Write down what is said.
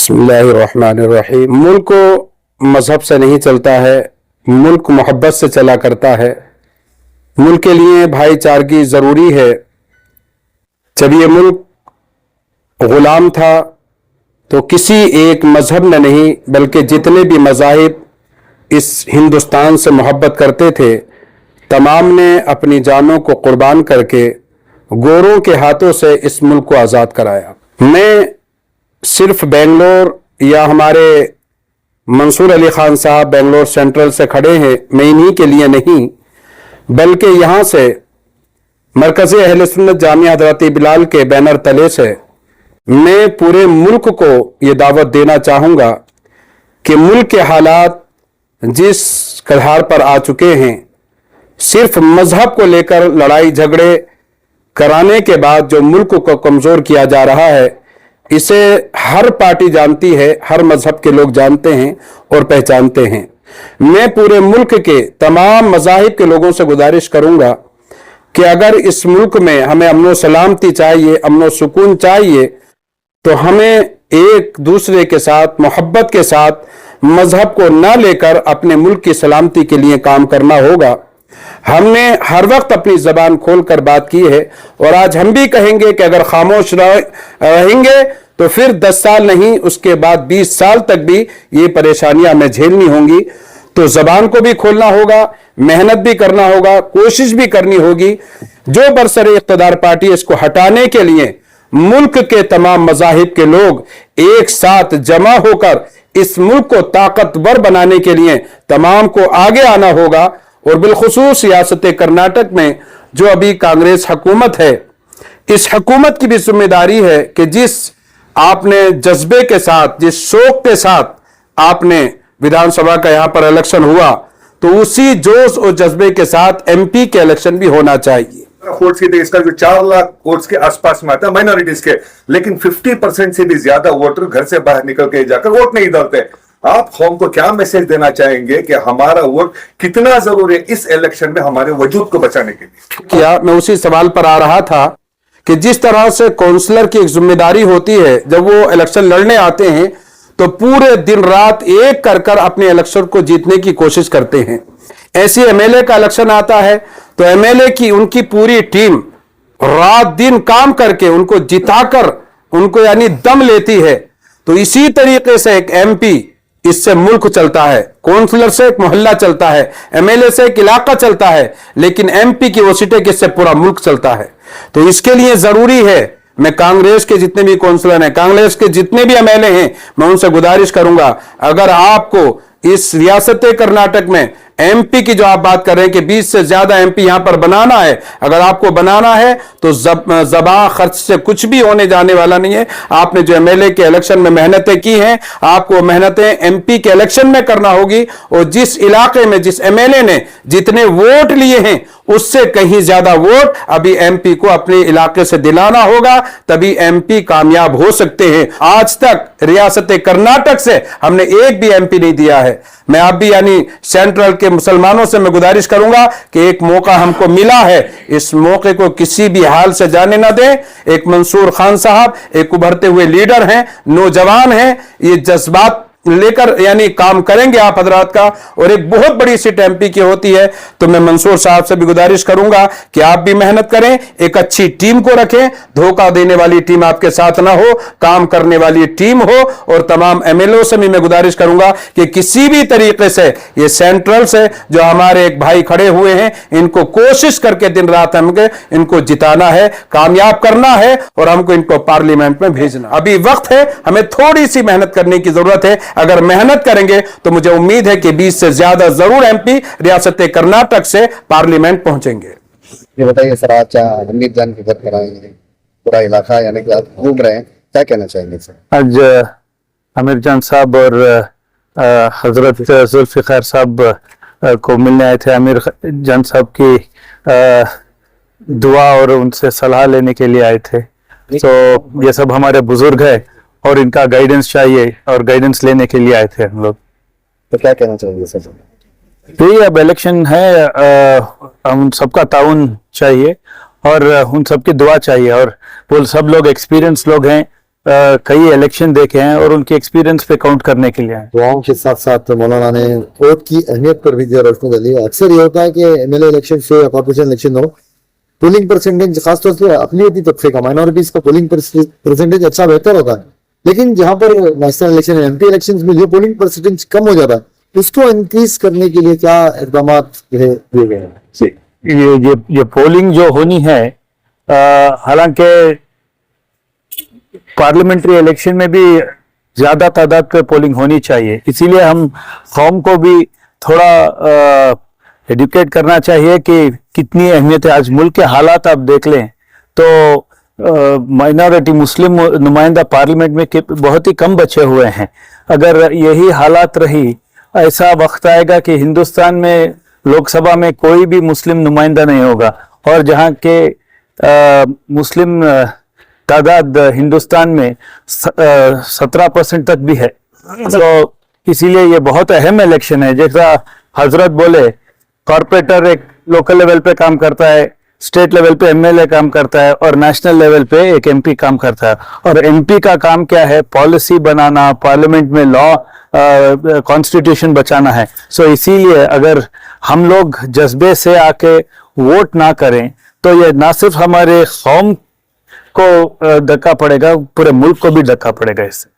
बिस्मिल्लाहिर्रहमानिर्रहीम। मुल्क मजहब से नहीं चलता है, मुल्क मोहब्बत से चला करता है। मुल्क के लिए भाईचारगी ज़रूरी है। जब ये मुल्क गुलाम था तो किसी एक मजहब ने नहीं बल्कि जितने भी मज़ाहिब इस हिंदुस्तान से मोहब्बत करते थे तमाम ने अपनी जानों को कुर्बान करके गोरों के हाथों से इस मुल्क को आज़ाद कराया। मैं सिर्फ बेंगलोर या हमारे मंसूर अली खान साहब बेंगलोर सेंट्रल से खड़े हैं, मैं इन्हीं के लिए नहीं बल्कि यहाँ से मरकज़ी अहले सुन्नत जामिया हज़रत बिलाल के बैनर तले से मैं पूरे मुल्क को ये दावत देना चाहूँगा कि मुल्क के हालात जिस कगार पर आ चुके हैं, सिर्फ मजहब को लेकर लड़ाई झगड़े कराने के बाद जो मुल्क को कमज़ोर किया जा रहा है, इसे हर पार्टी जानती है, हर मजहब के लोग जानते हैं और पहचानते हैं। मैं पूरे मुल्क के तमाम मज़ाहिब के लोगों से गुजारिश करूंगा कि अगर इस मुल्क में हमें अमन सलामती चाहिए, अमन सुकून चाहिए, तो हमें एक दूसरे के साथ मोहब्बत के साथ मजहब को ना लेकर अपने मुल्क की सलामती के लिए काम करना होगा। हमने हर वक्त अपनी जबान खोलकर बात की है और आज हम भी कहेंगे कि अगर खामोश रहेंगे तो फिर 10 साल नहीं, उसके बाद 20 साल तक भी ये परेशानियां हमें झेलनी होंगी। तो जबान को भी खोलना होगा, मेहनत भी करना होगा, कोशिश भी करनी होगी। जो बरसरे इख्तिदार पार्टी है, इसको हटाने के लिए मुल्क के तमाम मज़ाहिब के लोग एक साथ जमा होकर इस मुल्क को ताकतवर बनाने के लिए तमाम को आगे आना होगा। और बिलखुसूस रियासत कर्नाटक में जो अभी कांग्रेस हुकूमत है, इस हुकूमत की भी जिम्मेदारी है कि जिस आपने जज्बे के साथ, जिस शौक के साथ आपने विधानसभा का यहां पर इलेक्शन हुआ, तो उसी जोश और जज्बे के साथ एमपी के इलेक्शन भी होना चाहिए। वोट्स की इसका जो 4 लाख वोट्स के आसपास में आता है माइनॉरिटीज के, लेकिन 50% से भी ज्यादा वोटर घर से बाहर निकल के जाकर वोट नहीं डालते। आप कौम को क्या मैसेज देना चाहेंगे कि हमारा वोट कितना जरूरी है इस इलेक्शन में हमारे वजूद को बचाने के लिए? क्या मैं उसी सवाल पर आ रहा था कि जिस तरह से काउंसलर की एक जिम्मेदारी होती है, जब वो इलेक्शन लड़ने आते हैं तो पूरे दिन रात एक कर कर अपने इलेक्शन को जीतने की कोशिश करते हैं। ऐसी एमएलए का इलेक्शन आता है तो एमएलए की उनकी पूरी टीम रात दिन काम करके उनको जिताकर उनको यानी दम लेती है। तो इसी तरीके से एक एमपी, इससे मुल्क चलता है, काउंसलर से एक मोहल्ला चलता है, एमएलए से एक इलाका चलता है, लेकिन एमपी की वो सीटें किससे पूरा मुल्क चलता है। तो इसके लिए जरूरी है, मैं कांग्रेस के जितने भी काउंसलर हैं, कांग्रेस के जितने भी एमएलए हैं, मैं उनसे गुजारिश करूंगा, अगर आपको इस रियासत कर्नाटक में एमपी की जो आप बात कर रहे हैं कि 20 से ज्यादा एमपी यहां पर बनाना है, अगर आपको बनाना है तो ज़बां खर्च से कुछ भी होने जाने वाला नहीं है। आपने जो एमएलए के इलेक्शन में मेहनतें की हैं, आपको मेहनतें एमपी के इलेक्शन में करना होगी। और जिस इलाके में जिस एमएलए ने जितने वोट लिए हैं उससे कहीं ज्यादा वोट अभी एमपी को अपने इलाके से दिलाना होगा, तभी एमपी कामयाब हो सकते हैं। आज तक रियासत कर्नाटक से हमने एक भी एमपी नहीं दिया है। मैं आप भी यानी सेंट्रल के मुसलमानों से मैं गुजारिश करूंगा कि एक मौका हमको मिला है, इस मौके को किसी भी हाल से जाने ना दें। एक मंसूर खान साहब एक उभरते हुए लीडर हैं, नौजवान हैं, ये जज्बात लेकर यानी काम करेंगे आप हजरात का, और एक बहुत बड़ी सीट एमपी की होती है। तो मैं मंसूर साहब से भी गुजारिश करूंगा कि आप भी मेहनत करें, एक अच्छी टीम को रखें, धोखा देने वाली टीम आपके साथ ना हो, काम करने वाली टीम हो। और तमाम एमएलए से भी मैं गुजारिश करूंगा कि किसी भी तरीके से ये सेंट्रल से जो हमारे एक भाई खड़े हुए हैं, इनको कोशिश करके दिन रात हमको इनको जिताना है, कामयाब करना है और हमको इनको पार्लियामेंट में भेजना। अभी वक्त है, हमें थोड़ी सी मेहनत करने की जरूरत है। अगर मेहनत करेंगे तो मुझे उम्मीद है कि 20 से ज्यादा जरूर एमपी रियासत कर्नाटक से पार्लियामेंट पहुंचेंगे। ये बताइए सर, आज हमीद जान के घर पर आए हैं, पूरा इलाका यानी कि आप घूम रहे हैं, क्या कहना चाहेंगे सर? आज आमिर जान साहब और हजरत जुल्फिकार साहब को मिलने आए थे। आमिर जान साहब की दुआ और उनसे सलाह लेने के लिए आए थे। तो ये सब हमारे बुजुर्ग है और इनका गाइडेंस चाहिए और गाइडेंस लेने के लिए आए थे हम लोग। तो क्या कहना चाहेंगे सर? ये अब इलेक्शन है, उन सबका ताउन चाहिए और उन सबकी दुआ चाहिए। और वो सब लोग एक्सपीरियंस लोग हैं, कई इलेक्शन देखे हैं और उनके एक्सपीरियंस पे काउंट करने के लिए आए। दुआओं के साथ साथ मौलाना ने वोट की अहमियत पर भी दिया रोशनी डाली। अक्सर ये होता है कि एमएलए इलेक्शन हो या कॉर्पोरेशन इलेक्शन हो, पोलिंग परसेंटेज खासतौर से अकलियती तबके का, माइनॉरिटीज का पोलिंग परसेंटेज अच्छा बेहतर होता है, लेकिन जहां पर नेशनल इलेक्शन एमपी इलेक्शन में जो पोलिंग परसेंटेज कम हो जाता है, उसको इंक्रीज करने के लिए क्या इकदाम दिए गए हैं? ये पोलिंग जो होनी है, हालांकि पार्लियामेंट्री इलेक्शन में भी ज्यादा तादाद पे पोलिंग होनी चाहिए, इसीलिए हम कौम को भी थोड़ा एजुकेट करना चाहिए कि कितनी अहमियत है। आज मुल्क के हालात आप देख लें तो माइनॉरिटी मुस्लिम नुमाइंदा पार्लियामेंट में बहुत ही कम बचे हुए हैं। अगर यही हालात रही, ऐसा वक्त आएगा कि हिंदुस्तान में लोकसभा में कोई भी मुस्लिम नुमाइंदा नहीं होगा, और जहां के मुस्लिम तादाद हिंदुस्तान में 17% तक भी है। तो इसीलिए ये बहुत अहम इलेक्शन है। जैसा हजरत बोले, कॉर्पोरेटर एक लोकल लेवल पे काम करता है, स्टेट लेवल पे एमएलए काम करता है, और नेशनल लेवल पे एक एमपी काम करता है। और एमपी का काम क्या है? पॉलिसी बनाना, पार्लियामेंट में लॉ कॉन्स्टिट्यूशन बचाना है। सो इसीलिए अगर हम लोग जज्बे से आके वोट ना करें तो ये ना सिर्फ हमारे कौम को धक्का पड़ेगा, पूरे मुल्क को भी धक्का पड़ेगा इससे।